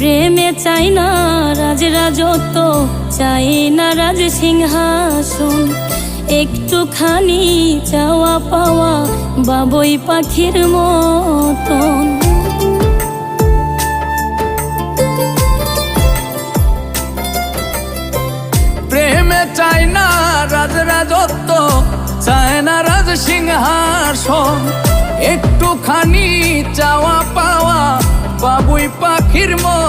প্রেমে চাই না রাজরাজত্ব, চাই না রাজ সিংহাসন, একটুখানি চাওয়া পাওয়া বাবুই পাখির মতন। প্রেমে চাই না রাজরাজত্ব, চায় না রাজ সিংহাসন, একটুখানি চাওয়া পাওয়া বাবুই পাখির মতন।